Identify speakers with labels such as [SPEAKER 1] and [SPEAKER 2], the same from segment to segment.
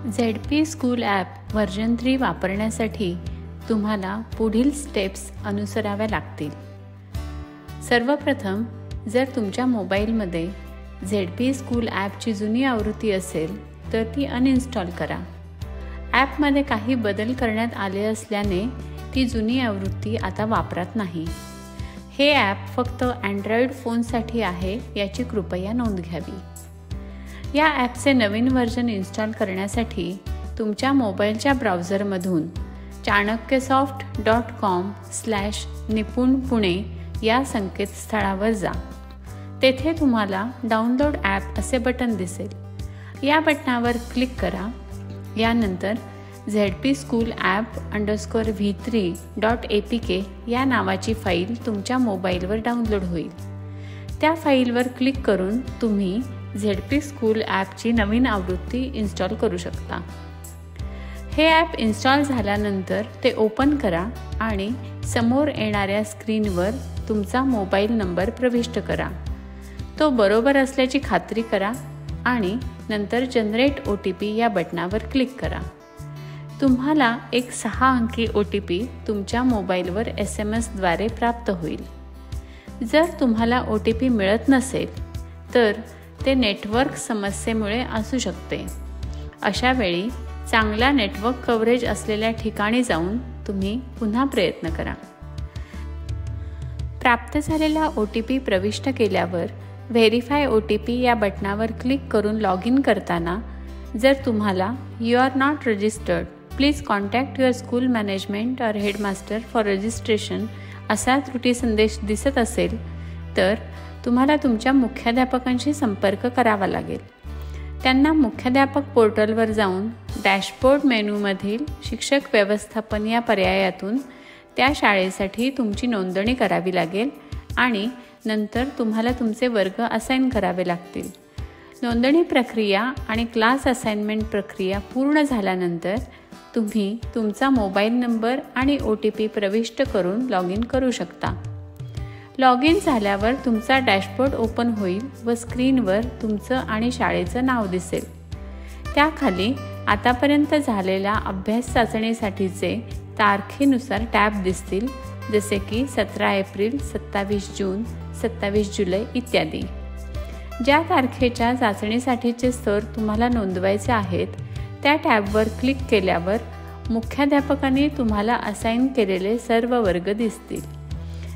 [SPEAKER 1] ZP school app version 3 वापरण्यासाठी तुम्हाला पुढील स्टेप्स अनुसराव्या लागतील. सर्वप्रथम, जर तुमच्या मोबाईलमध्ये ZP स्कूल ॲपची जुनी आवृत्ती असेल तर ती अनइन्स्टॉल करा. ॲपमध्ये काही बदल करण्यात आले असल्याने ती जुनी आवृत्ती आता वापरात नाही. हे ॲप फक्त अँड्रॉइड फोनसाठी आहे याची कृपया नोंद घ्यावी. या ॲपचे नवीन व्हर्जन इन्स्टॉल करण्यासाठी तुमच्या मोबाईलच्या ब्राउझरमधून chanakyasoft.com/nipunpune या संकेतस्थळावर जा. तेथे तुम्हाला डाउनलोड ॲप असे बटन दिसेल. या बटनावर क्लिक करा. यानंतर ZP स्कूल app_v3.apk या नावाची फाईल तुमच्या मोबाईलवर डाउनलोड होईल. त्या फाईलवर क्लिक करून तुम्ही ZP स्कूल ॲपची नवीन आवृत्ती इन्स्टॉल करू शकता. हे ॲप इन्स्टॉल झाल्यानंतर ते ओपन करा आणि समोर येणाऱ्या स्क्रीनवर तुमचा मोबाईल नंबर प्रविष्ट करा. तो बरोबर असल्याची खात्री करा आणि नंतर जनरेट OTP या बटनावर क्लिक करा. तुम्हाला एक 6 अंकी OTP तुमच्या मोबाईलवर SMS द्वारे प्राप्त होईल. जर तुम्हाला OTP मिळत नसेल तर ते नेटवर्क समस्येमुळे असू शकते. अशा वेळी चांगला नेटवर्क कव्हरेज असलेल्या ठिकाणी जाऊन तुम्ही पुन्हा प्रयत्न करा. प्राप्त झालेला OTP प्रविष्ट केल्यावर व्हेरीफाय OTP या बटनावर क्लिक करून लॉग इन करताना जर तुम्हाला you are not registered, please contact your school management or headmaster for registration असा त्रुटी संदेश दिसत असेल तर तुम्हाला तुमच्या मुख्याध्यापकांशी संपर्क करावा लागेल. त्यांना मुख्याध्यापक पोर्टलवर जाऊन डॅशबोर्ड मेनूमधील शिक्षक व्यवस्थापन या पर्यायातून त्या शाळेसाठी तुमची नोंदणी करावी लागेल आणि नंतर तुम्हाला तुमचे वर्ग असाइन करावे लागतील. नोंदणी प्रक्रिया आणि क्लास असाइनमेंट प्रक्रिया पूर्ण झाल्यानंतर तुम्ही तुमचा मोबाईल नंबर आणि OTP प्रविष्ट करून लॉग इन करू शकता. लॉग इन झाल्यावर तुमचा डॅशबोर्ड ओपन होईल व स्क्रीनवर तुमचं आणि शाळेचं नाव दिसेल. त्याखाली आतापर्यंत झालेल्या अभ्यास चाचणीसाठीचे तारखेनुसार टॅब दिसतील, जसे की 17 एप्रिल, 27 जून, 27 जुलै इत्यादी. ज्या तारखेच्या चाचणीसाठीचे स्तर तुम्हाला नोंदवायचे आहेत त्या टॅबवर क्लिक केल्यावर मुख्याध्यापकांनी तुम्हाला असाइन केलेले सर्व वर्ग दिसतील.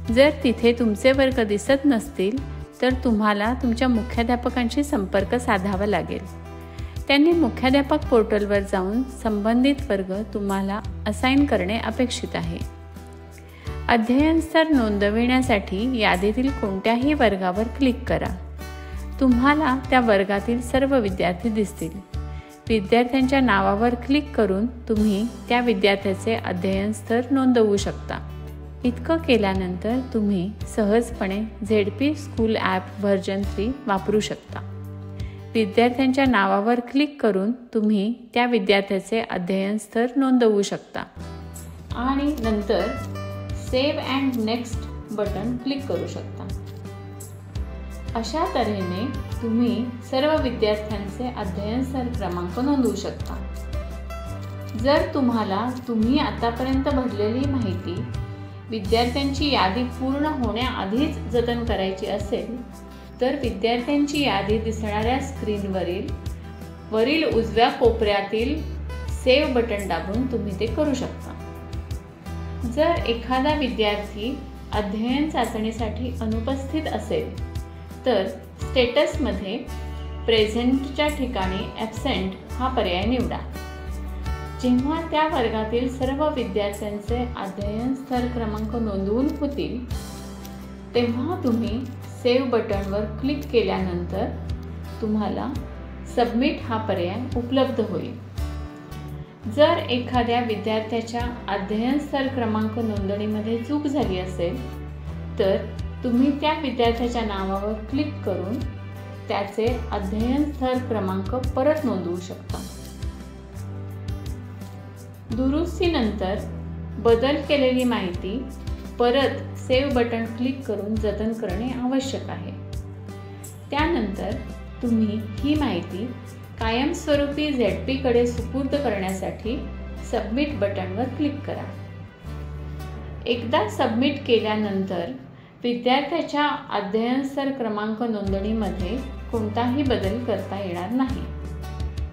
[SPEAKER 1] जर तिथे तुमचे वर्ग दिसत नसतील तर तुम्हाला तुमच्या मुख्याध्यापकांशी संपर्क साधावा लागेल. त्यांनी मुख्याध्यापक पोर्टलवर जाऊन संबंधित वर्ग तुम्हाला असाइन करणे अपेक्षित आहे. अध्ययन स्तर नोंदविण्यासाठी यादीतील कोणत्याही वर्गावर क्लिक करा. तुम्हाला त्या वर्गातील सर्व विद्यार्थी दिसतील. विद्यार्थ्यांच्या नावावर क्लिक करून तुम्ही त्या विद्यार्थ्याचे अध्ययन स्तर नोंदवू शकता. इतकं केल्यानंतर तुम्ही सहजपणे ZP स्कूल ॲप व्हर्जन 3 वापरू शकता. विद्यार्थ्यांच्या नावावर क्लिक करून तुम्ही त्या विद्यार्थ्याचे अध्ययन स्तर नोंदवू शकता आणि नंतर save and next button click करू शकता. अशा तऱ्हेने तुम्ही सर्व विद्यार्थ्यांचे अध्ययन स्तर क्रमांक नोंदवू शकता. जर तुम्ही आतापर्यंत भरलेली माहिती विद्यार्थ्यांची यादी पूर्ण होण्याआधीच जतन करायची असेल तर विद्यार्थ्यांची यादी दिसणाऱ्या स्क्रीनवरील उजव्या कोपऱ्यातील सेव्ह बटन दाबून तुम्ही ते करू शकता. जर एखादा विद्यार्थी अध्ययन चाचणीसाठी अनुपस्थित असेल तर स्टेटसमध्ये प्रेझेंटच्या ठिकाणी ॲब्सेंट हा पर्याय निवडा. जेव्हा त्या वर्गातील सर्व विद्यार्थ्यांचे अध्ययन स्तर क्रमांक नोंदवून होतील तेव्हा तुम्ही सेव्ह बटनवर क्लिक केल्यानंतर तुम्हाला सबमिट हा पर्याय उपलब्ध होईल. जर एखाद्या विद्यार्थ्याच्या अध्ययन स्तर क्रमांक नोंदणीमध्ये चूक झाली असेल तर तुम्ही त्या विद्यार्थ्याच्या नावावर क्लिक करून त्याचे अध्ययन स्तर क्रमांक परत नोंदवू शकता. दुरुस्तीनंतर बदल केलेली माहिती परत सेव्ह बटन क्लिक करून जतन करणे आवश्यक आहे. त्यानंतर तुम्ही ही माहिती कायमस्वरूपी ZP कडे सुपूर्द करण्यासाठी सबमिट बटनवर क्लिक करा. एकदा सबमिट केल्यानंतर विद्यार्थ्याच्या अध्ययन स्तर क्रमांक नोंदणीमध्ये कोणताही बदल करता येणार नाही.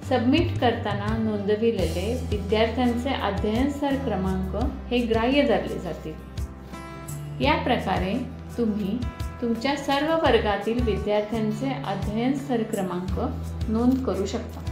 [SPEAKER 1] सबमिट करताना नोंदविलेले विद्यार्थ्यांचे अध्ययन स्तर क्रमांक हे ग्राह्य धरले जातील. या प्रकारे तुम्ही तुमच्या सर्व वर्गातील विद्यार्थ्यांचे अध्ययन स्तर क्रमांक नोंद करू शकता.